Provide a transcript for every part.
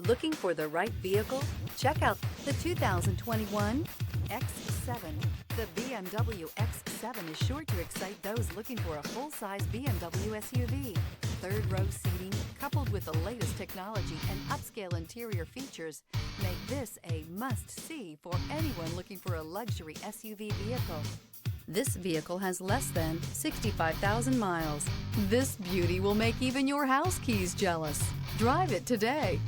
Looking for the right vehicle? Check out the 2021 X7. The BMW X7 is sure to excite those looking for a full-size BMW SUV. Third-row seating, coupled with the latest technology and upscale interior features, make this a must-see for anyone looking for a luxury SUV vehicle. This vehicle has less than 65,000 miles. This beauty will make even your house keys jealous. Drive it today.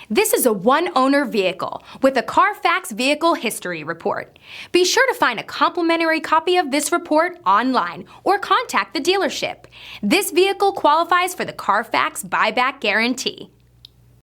This is a one-owner vehicle with a CARFAX Vehicle History Report. Be sure to find a complimentary copy of this report online or contact the dealership. This vehicle qualifies for the CARFAX Buyback Guarantee.